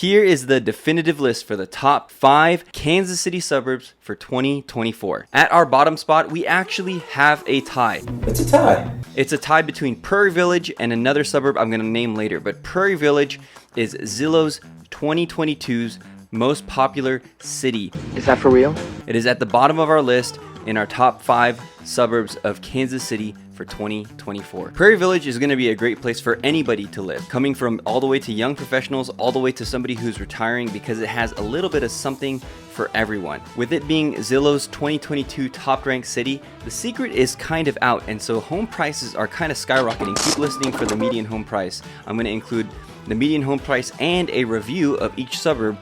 Here is the definitive list for the top 5 Kansas City suburbs for 2024. At our bottom spot, we actually have a tie. It's a tie. It's a tie between Prairie Village and another suburb I'm going to name later, but Prairie Village is Zillow's 2022's most popular city. Is that for real? It is at the bottom of our list in our top 5 suburbs of Kansas City for 2024. Prairie Village is going to be a great place for anybody to live, coming from all the way to young professionals, all the way to somebody who's retiring, because it has a little bit of something for everyone. With it being Zillow's 2022 top ranked city, the secret is kind of out, and so home prices are kind of skyrocketing. Keep listening for the median home price. I'm going to include the median home price and a review of each suburb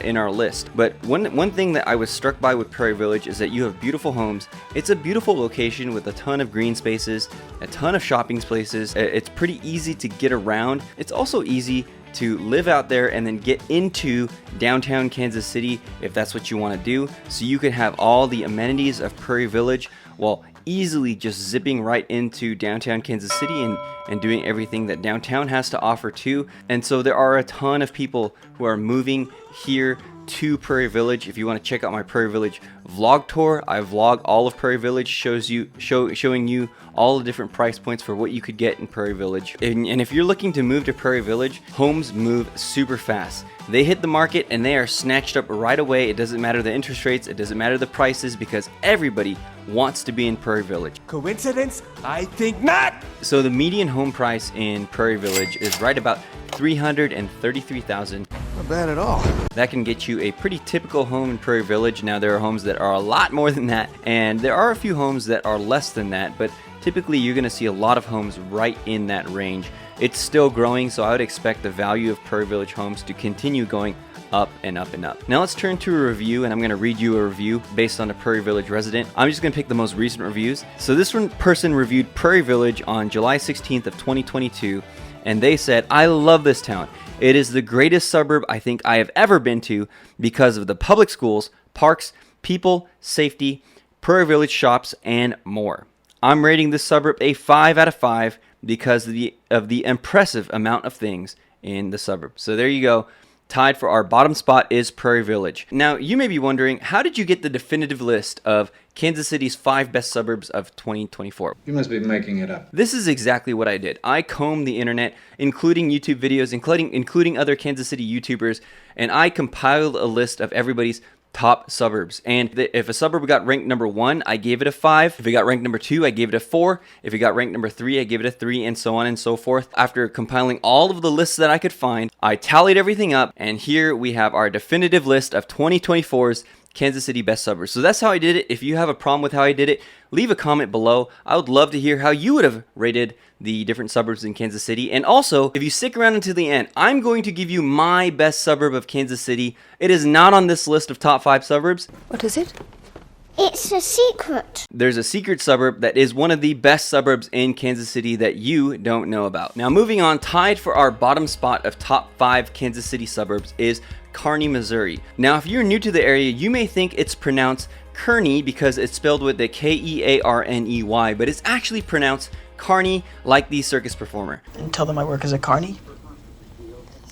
in our list. But one thing that I was struck by with Prairie Village is that you have beautiful homes. It's a beautiful location with a ton of green spaces, a ton of shopping spaces. It's pretty easy to get around. It's also easy to live out there and then get into downtown Kansas City if that's what you want to do. So you can have all the amenities of Prairie Village while easily just zipping right into downtown Kansas City and doing everything that downtown has to offer too. And so there are a ton of people who are moving here to Prairie Village. If you want to check out my Prairie Village vlog tour, I vlog all of Prairie Village, showing you all the different price points for what you could get in Prairie Village. And if you're looking to move to Prairie Village, homes move super fast. They hit the market and they are snatched up right away. It doesn't matter the interest rates, it doesn't matter the prices, because everybody wants to be in Prairie Village. Coincidence? I think not. So the median home price in Prairie Village is right about $333,000. Not bad at all. That can get you a pretty typical home in Prairie Village. Now there are homes that are a lot more than that, and there are a few homes that are less than that, but typically you're going to see a lot of homes right in that range. It's still growing, so I would expect the value of Prairie Village homes to continue going up and up and up. Now let's turn to a review, and I'm going to read you a review based on a Prairie Village resident. I'm just going to pick the most recent reviews. So this one person reviewed Prairie Village on July 16th of 2022, and they said, "I love this town. It is the greatest suburb I think I have ever been to because of the public schools, parks, people, safety, Prairie Village shops, and more. I'm rating this suburb a 5 out of 5 because of the impressive amount of things in the suburb." So there you go. Tied for our bottom spot is Prairie Village. Now, you may be wondering, how did you get the definitive list of Kansas City's 5 best suburbs of 2024? You must be making it up. This is exactly what I did. I combed the internet, including YouTube videos, including other Kansas City YouTubers, and I compiled a list of everybody's top suburbs. And if a suburb got ranked number 1, I gave it a 5. If it got ranked number 2, I gave it a 4. If it got ranked number 3, I gave it a 3, and so on and so forth. After compiling all of the lists that I could find, I tallied everything up, and here we have our definitive list of 2024's Kansas City best suburbs. So that's how I did it. If you have a problem with how I did it, leave a comment below. I would love to hear how you would have rated the different suburbs in Kansas City. And also, if you stick around until the end, I'm going to give you my best suburb of Kansas City. It is not on this list of top 5 suburbs. What is it? It's a secret. There's a secret suburb that is one of the best suburbs in Kansas City that you don't know about. Now moving on, tied for our bottom spot of top 5 Kansas City suburbs is Carney, Missouri. Now if you're new to the area, you may think it's pronounced Kearney because it's spelled with the Kearney, but it's actually pronounced Carney, like the circus performer. And tell them I work as a Carney?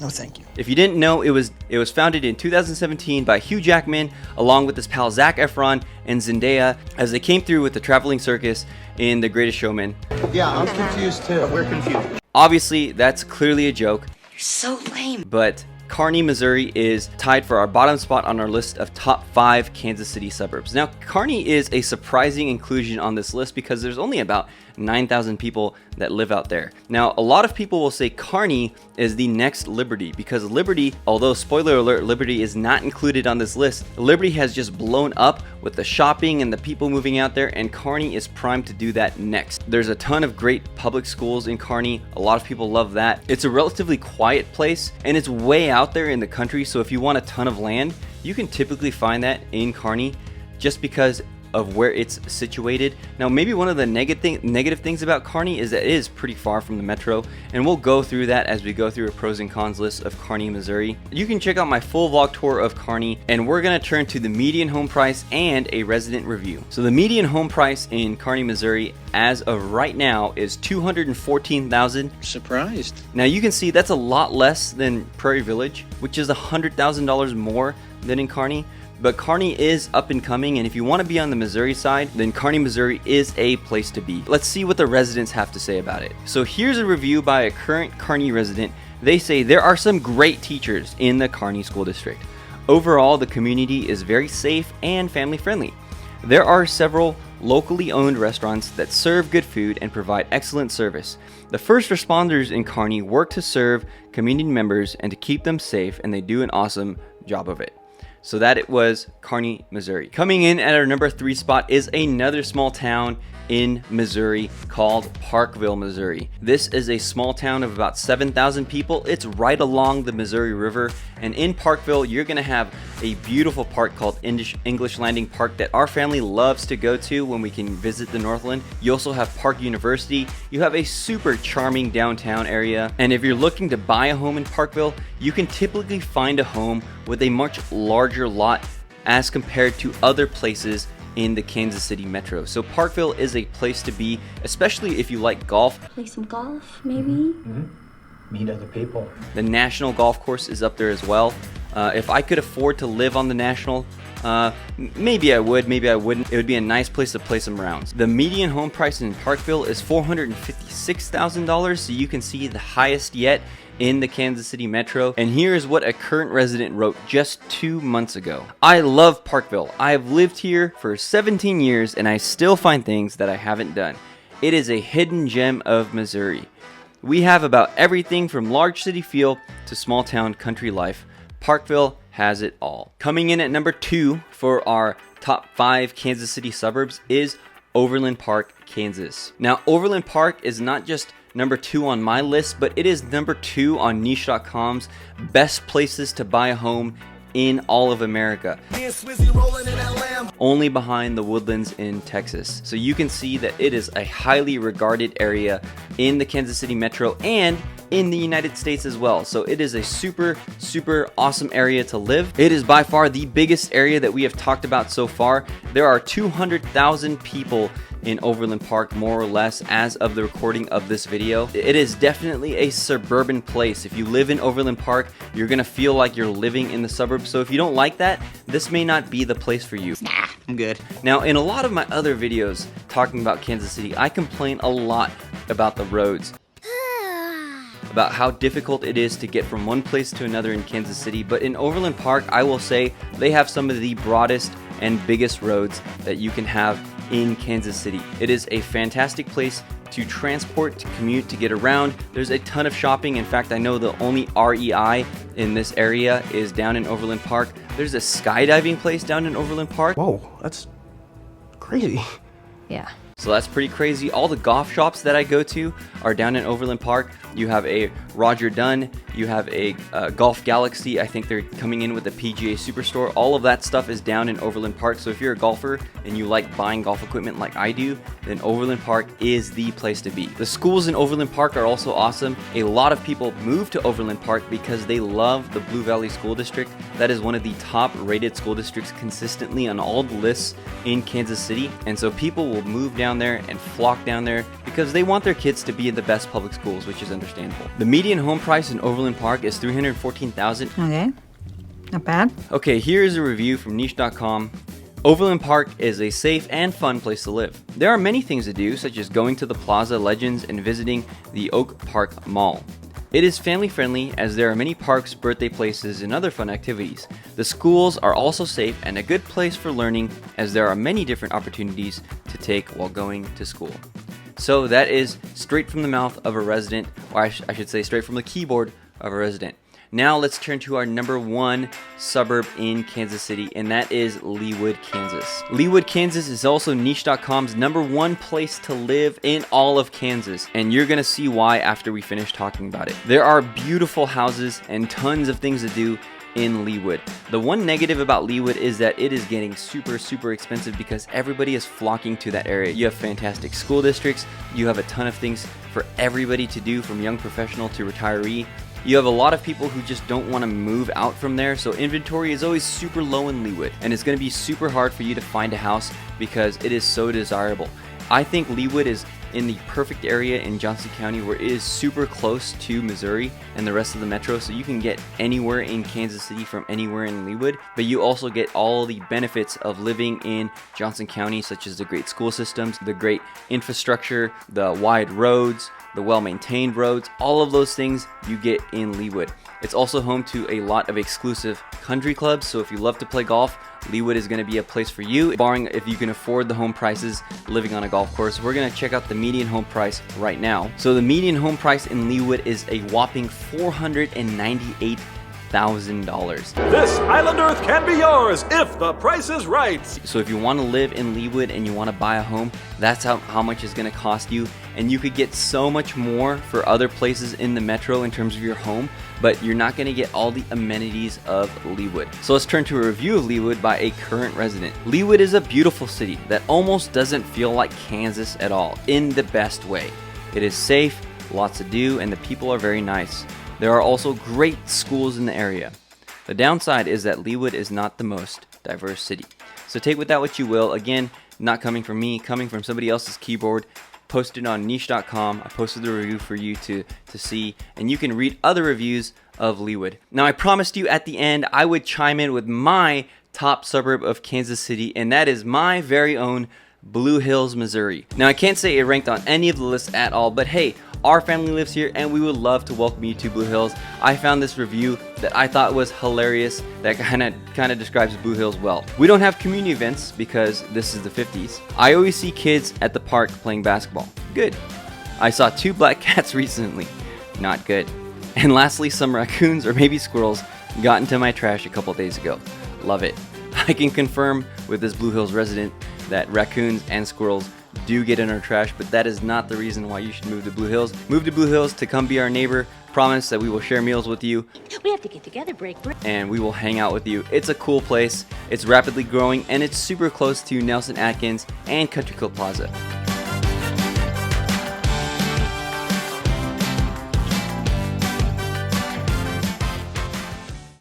No, thank you. If you didn't know, it was founded in 2017 by Hugh Jackman, along with his pal Zac Efron and Zendaya, as they came through with the traveling circus in The Greatest Showman. Yeah, I'm confused too. We're confused. Obviously, that's clearly a joke. You're so lame. But Carney, Missouri is tied for our bottom spot on our list of top 5 Kansas City suburbs. Now, Carney is a surprising inclusion on this list because there's only about 9,000 people that live out there. Now, a lot of people will say Carney is the next Liberty because Liberty, although spoiler alert, Liberty is not included on this list, Liberty has just blown up with the shopping and the people moving out there, and Carney is primed to do that next. There's a ton of great public schools in Carney. A lot of people love that. It's a relatively quiet place, and it's way out there in the country, so if you want a ton of land, you can typically find that in Carney just because of where it's situated. Now, maybe one of the negative things about Carney is that it is pretty far from the metro, and we'll go through that as we go through a pros and cons list of Carney, Missouri. You can check out my full vlog tour of Carney, and we're going to turn to the median home price and a resident review. So the median home price in Carney, Missouri as of right now is $214,000. Surprised. Now you can see that's a lot less than Prairie Village, which is $100,000 more than in Carney. But Carney is up and coming, and if you want to be on the Missouri side, then Carney, Missouri is a place to be. Let's see what the residents have to say about it. So here's a review by a current Carney resident. They say there are some great teachers in the Carney School District. Overall, the community is very safe and family friendly. There are several locally owned restaurants that serve good food and provide excellent service. The first responders in Carney work to serve community members and to keep them safe, and they do an awesome job of it. So that it was Carney, Missouri. Coming in at our number 3 spot is another small town in Missouri called Parkville, Missouri. This is a small town of about 7,000 people. It's right along the Missouri River, and in Parkville you're gonna have a beautiful park called English Landing Park that our family loves to go to when we can visit the Northland. You also have Park University. You have a super charming downtown area, and if you're looking to buy a home in Parkville, you can typically find a home with a much larger lot as compared to other places in the Kansas City metro. So Parkville is a place to be, especially if you like golf. Play some golf, maybe? Meet other people. The National Golf Course is up there as well. If I could afford to live on the National, maybe I would, maybe I wouldn't. It would be a nice place to play some rounds. The median home price in Parkville is $456,000, so you can see the highest yet in the Kansas City metro. And here is what a current resident wrote just 2 months ago. I love Parkville. I have lived here for 17 years and I still find things that I haven't done. It is a hidden gem of Missouri. We have about everything from large city feel to small town country life. Parkville has it all. Coming in at number 2 for our top 5 Kansas City suburbs is Overland Park, Kansas. Now, Overland Park is not just number 2 on my list, but it is number 2 on niche.com's best places to buy a home in all of America, only behind the Woodlands in Texas. So you can see that it is a highly regarded area in the Kansas City metro and in the United States as well. So it is a super awesome area to live. It is by far the biggest area that we have talked about so far. There are 200,000 people in Overland Park, more or less, as of the recording of this video. It is definitely a suburban place. If you live in Overland Park, you're gonna feel like you're living in the suburbs. So if you don't like that, this may not be the place for you. Nah, I'm good. Now, in a lot of my other videos talking about Kansas City, I complain a lot about the roads, about how difficult it is to get from one place to another in Kansas City. But in Overland Park, I will say they have some of the broadest and biggest roads that you can have in Kansas City. It is a fantastic place to transport, to commute, to get around. There's a ton of shopping. In fact, I know the only REI in this area is down in Overland Park. There's a skydiving place down in Overland Park. Whoa, that's crazy. Yeah. So that's pretty crazy. All the golf shops that I go to are down in Overland Park. You have a Roger Dunn, you have a Golf Galaxy. I think they're coming in with the PGA Superstore. All of that stuff is down in Overland Park. So if you're a golfer and you like buying golf equipment like I do, then Overland Park is the place to be. The schools in Overland Park are also awesome. A lot of people move to Overland Park because they love the Blue Valley School District. That is one of the top rated school districts consistently on all the lists in Kansas City. And so people will move down there and flock down there because they want their kids to be in the best public schools, which is understandable. The median home price in Overland Park is $314,000. Okay. Not bad. Okay, here is a review from niche.com. Overland Park is a safe and fun place to live. There are many things to do, such as going to the Plaza Legends and visiting the Oak Park Mall. It is family friendly as there are many parks, birthday places, and other fun activities. The schools are also safe and a good place for learning as there are many different opportunities to take while going to school. So that is straight from the mouth of a resident, or I should say straight from the keyboard of a resident. Now let's turn to our number 1 suburb in Kansas City, and that is Lakewood, Kansas. Lakewood, Kansas is also niche.com's number 1 place to live in all of Kansas, and you're gonna see why after we finish talking about it. There are beautiful houses and tons of things to do in Leawood. The one negative about Leawood is that it is getting super expensive because everybody is flocking to that area. You have fantastic school districts, you have a ton of things for everybody to do, from young professional to retiree. You have a lot of people who just don't want to move out from there, so inventory is always super low in Leawood, and it's going to be super hard for you to find a house because it is so desirable. I think Leawood is in the perfect area in Johnson County where it is super close to Missouri and the rest of the metro, so you can get anywhere in Kansas City from anywhere in Leawood, but you also get all the benefits of living in Johnson County, such as the great school systems, the great infrastructure, the wide roads, the well-maintained roads. All of those things you get in Leawood. It's also home to a lot of exclusive country clubs, so if you love to play golf, Leawood is going to be a place for you, barring if you can afford the home prices living on a golf course. We're going to check out the median home price right now. So the median home price in Leawood is a whopping $498,000. This island earth can be yours if the price is right. So if you want to live in Leawood and you want to buy a home, that's how much it's going to cost you. And you could get so much more for other places in the metro in terms of your home, but you're not going to get all the amenities of Leawood. So let's turn to a review of Leawood by a current resident. Leawood is a beautiful city that almost doesn't feel like Kansas at all, in the best way. It is safe, lots to do, and the people are very nice. There are also great schools in the area. The downside is that Leawood is not the most diverse city. So take with that what you will. Again, not coming from me, coming from somebody else's keyboard, posted on niche.com. I posted the review for you to see, and you can read other reviews of Leawood. Now, I promised you at the end I would chime in with my top suburb of Kansas City, and that is my very own Blue Hills, Missouri. Now, I can't say it ranked on any of the lists at all, but hey, our family lives here and we would love to welcome you to Blue Hills. I found this review that I thought was hilarious that kind of describes Blue Hills well. We don't have community events because this is the 50s. I always see kids at the park playing basketball. Good. I saw 2 black cats recently. Not good. And lastly, some raccoons or maybe squirrels got into my trash a couple days ago. Love it. I can confirm with this Blue Hills resident that raccoons and squirrels do get in our trash, but that is not the reason why you should move to Blue Hills. Move to Blue Hills to come be our neighbor. Promise that we will share meals with you. We have to get together, break. And we will hang out with you. It's a cool place. It's rapidly growing and it's super close to Nelson Atkins and Country Club Plaza.